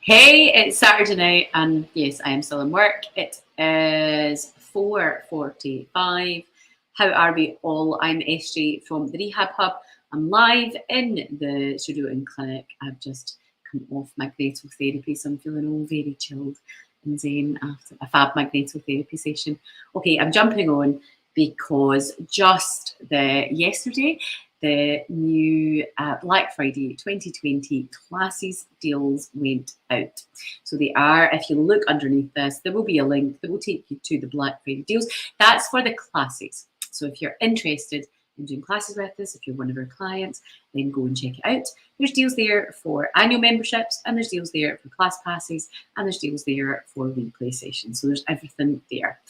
Hey, it's Saturday night, and yes, I am still in work. It is 4:45. How are we all? I'm SJ from the Rehab Hub. I'm live in the studio and clinic. I've just come off magneto therapy, so I'm feeling all very chilled and zen after a fab magneto therapy session. Okay, I'm jumping on because just yesterday the new Black Friday 2020 classes deals went out. So they are, if you look underneath this, there will be a link that will take you to the Black Friday deals. That's for the classes. So if you're interested in doing classes with us, if you're one of our clients, then go and check it out. There's deals there for annual memberships, and there's deals there for class passes, and there's deals there for replay sessions. So there's everything there.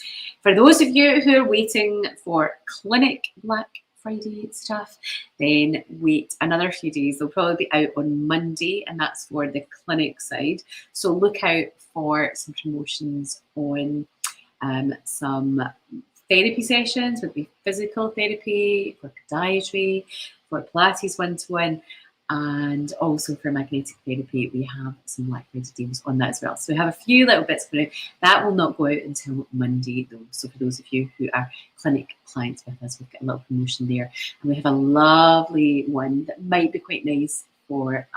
For those of you who are waiting for clinic Black Friday stuff, then wait another few days. They'll probably be out on Monday, and that's for the clinic side. So look out for some promotions on some therapy sessions, would be physical therapy, for podiatry, for Pilates one-to-one, and also for magnetic therapy. We have some Black Friday deals on that as well. So we have a few little bits for it. That will not go out until Monday though. So for those of you who are clinic clients with us, we've got a little promotion there. And we have a lovely one that might be quite nice for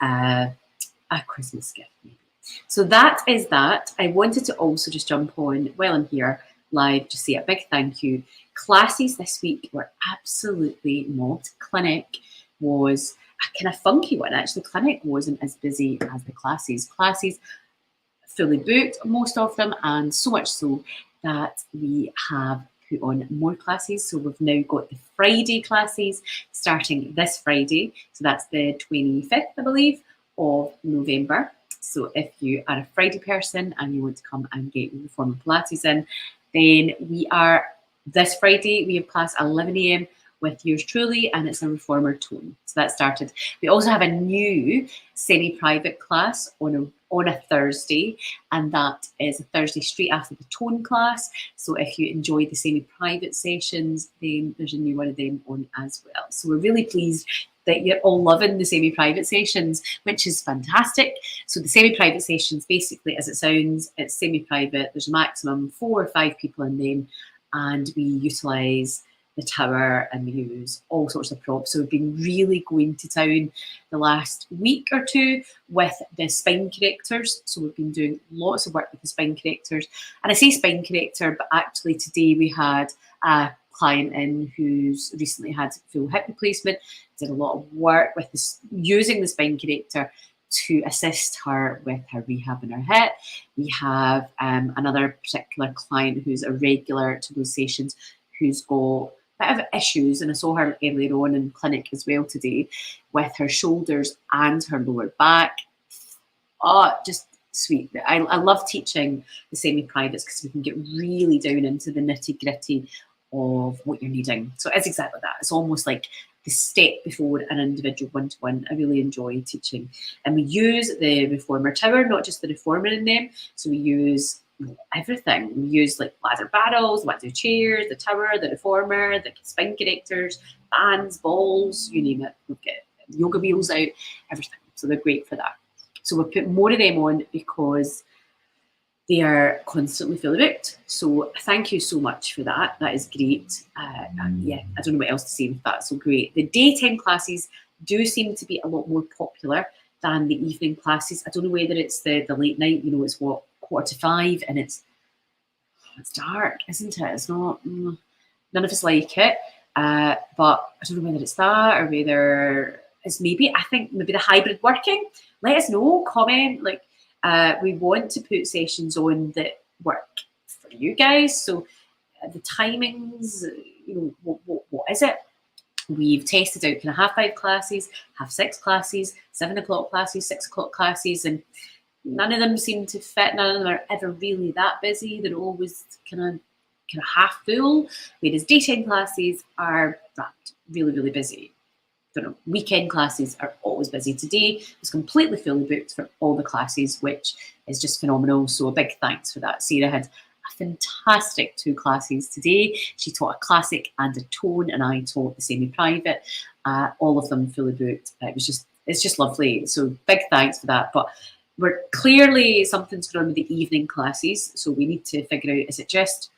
a Christmas gift maybe. So that is that. I wanted to also just jump on while I'm here live, just say a big thank you. Classes this week were absolutely mobbed. Clinic was a kind of funky one. Actually, clinic wasn't as busy as the classes. Classes fully booked, most of them, and so much so that we have put on more classes. So we've now got the Friday classes starting this Friday. So that's the 25th, I believe, of November. So if you are a Friday person and you want to come and get your Reformer Pilates in, then we are, this Friday, we have class 11 a.m. with yours truly, and it's a Reformer tone. So that started. We also have a new semi-private class on a Thursday, and that is a Thursday straight after the tone class. So if you enjoy the semi-private sessions, then there's a new one of them on as well. So we're really pleased that you're all loving the semi-private sessions, which is fantastic. So the semi-private sessions, basically, as it sounds, it's semi-private. There's a maximum 4 or 5 people in them, and we utilise the tower and we use all sorts of props. So we've been really going to town the last week or two with the spine correctors. So we've been doing lots of work with the spine correctors. And I say spine corrector, but actually today we had a client in who's recently had full hip replacement, did a lot of work with this, using the spine corrector to assist her with her rehab in her hip. We have another particular client who's a regular to those sessions who's got a bit of issues, and I saw her earlier on in clinic as well today with her shoulders and her lower back. Oh, just sweet. I love teaching the semi-privates because we can get really down into the nitty-gritty of what you're needing. So it's exactly that. It's almost like the step before an individual one-to-one. I really enjoy teaching. And we use the Reformer tower, not just the Reformer in them. So we use everything. We use like ladder barrels, ladder chairs, the tower, the Reformer, the spine correctors, bands, balls, you name it. We've got yoga wheels out, everything. So they're great for that. So we'll put more of them on because they are constantly fully booked. So thank you so much for that. That is great. Yeah, I don't know what else to say with that. So great. The daytime classes do seem to be a lot more popular than the evening classes. I don't know whether it's the late night, you know, it's what, 4:45, and it's dark, isn't it? It's not, none of us like it. But I don't know whether it's that or whether it's maybe the hybrid working. Let us know, comment, like, we want to put sessions on that work for you guys. So the timings, you know, what is it? We've tested out kind of 5:30 classes, 6:30 classes, 7 o'clock classes, 6 o'clock classes, and none of them seem to fit. None of them are ever really that busy. They're always kind of half full, whereas daytime classes are really, really busy. Don't know, weekend classes are always busy. Today was completely fully booked for all the classes, which is just phenomenal. So a big thanks for that. Sarah had a fantastic 2 classes today. She taught a classic and a tone, and I taught the semi-private. All of them fully booked. It's just lovely. So big thanks for that. But we're clearly something's going on with the evening classes, so we need to figure out, is it just,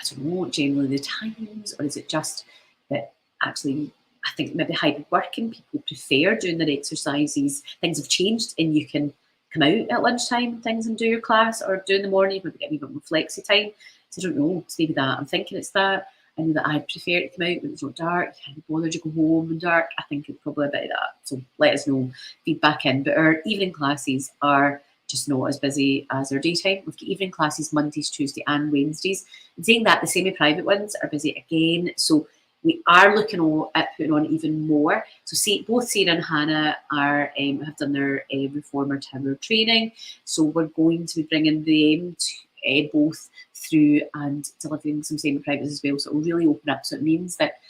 I don't know, generally the times, or is it just that actually, I think maybe hybrid working, people prefer doing their exercises, things have changed and you can come out at lunchtime and things and do your class, or do in the morning, maybe get a wee bit more flexi time. So I don't know, it's maybe that. I'm thinking it's that. I know that I prefer to come out when it's not dark, you can't be bothered to go home in dark. I think it's probably a bit of that. So let us know, feedback in. But our evening classes are just not as busy as our daytime. We've got evening classes Mondays, Tuesday and Wednesdays. And saying that, the semi-private ones are busy again. So we are looking at putting on even more. So see, both Sarah and Hannah are have done their Reformer Tower training. So we're going to be bringing them to, both through and delivering some semi-privates as well. So it will really open up. So it means that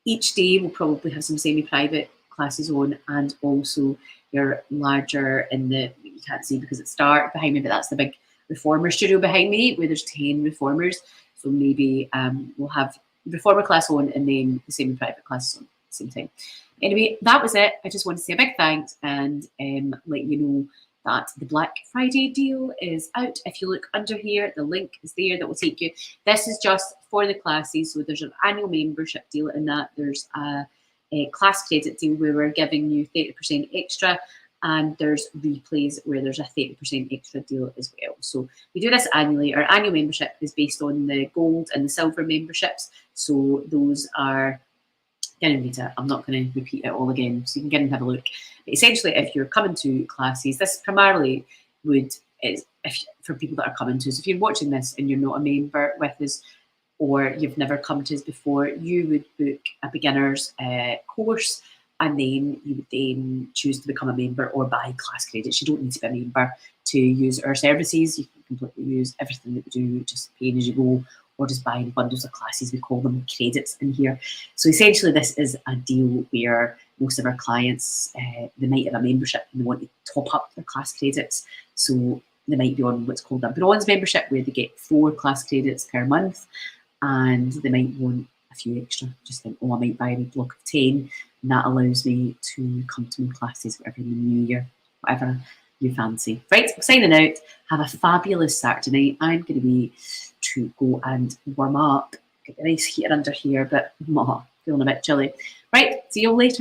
each day we'll probably have some semi-private classes on, and also your larger in the, you can't see because it's dark behind me, but that's the big Reformer studio behind me where there's 10 Reformers. So maybe we'll have Reformer class on and then the semi-private classes on at the same time. Anyway, that was it. I just want to say a big thanks and let you know that the Black Friday deal is out. If you look under here, the link is there that will take you. This is just for the classes. So there's an annual membership deal in that. There's a class credit deal where we're giving you 30% extra, and there's replays where there's a 30% extra deal as well. So we do this annually. Our annual membership is based on the gold and the silver memberships. So those are, I'm not going to repeat it all again, so you can get and have a look. But essentially, if you're coming to classes, this primarily is for people that are coming to us. If you're watching this and you're not a member with us, or you've never come to us before, you would book a beginner's course, and then you would then choose to become a member or buy class credits. You don't need to be a member to use our services. You can completely use everything that we do, just paying as you go, or just buying bundles of classes. We call them credits in here. So essentially this is a deal where most of our clients, they might have a membership and they want to top up their class credits. So they might be on what's called a bronze membership where they get 4 class credits per month, and they might want a few extra. Just think, oh, I might buy a block of 10, and that allows me to come to my classes, whatever in the new year, whatever you fancy. Right, I'm signing out. Have a fabulous Saturday night. I'm going to be to go and warm up. Get the nice heater under here, but feeling a bit chilly. Right, see you all later.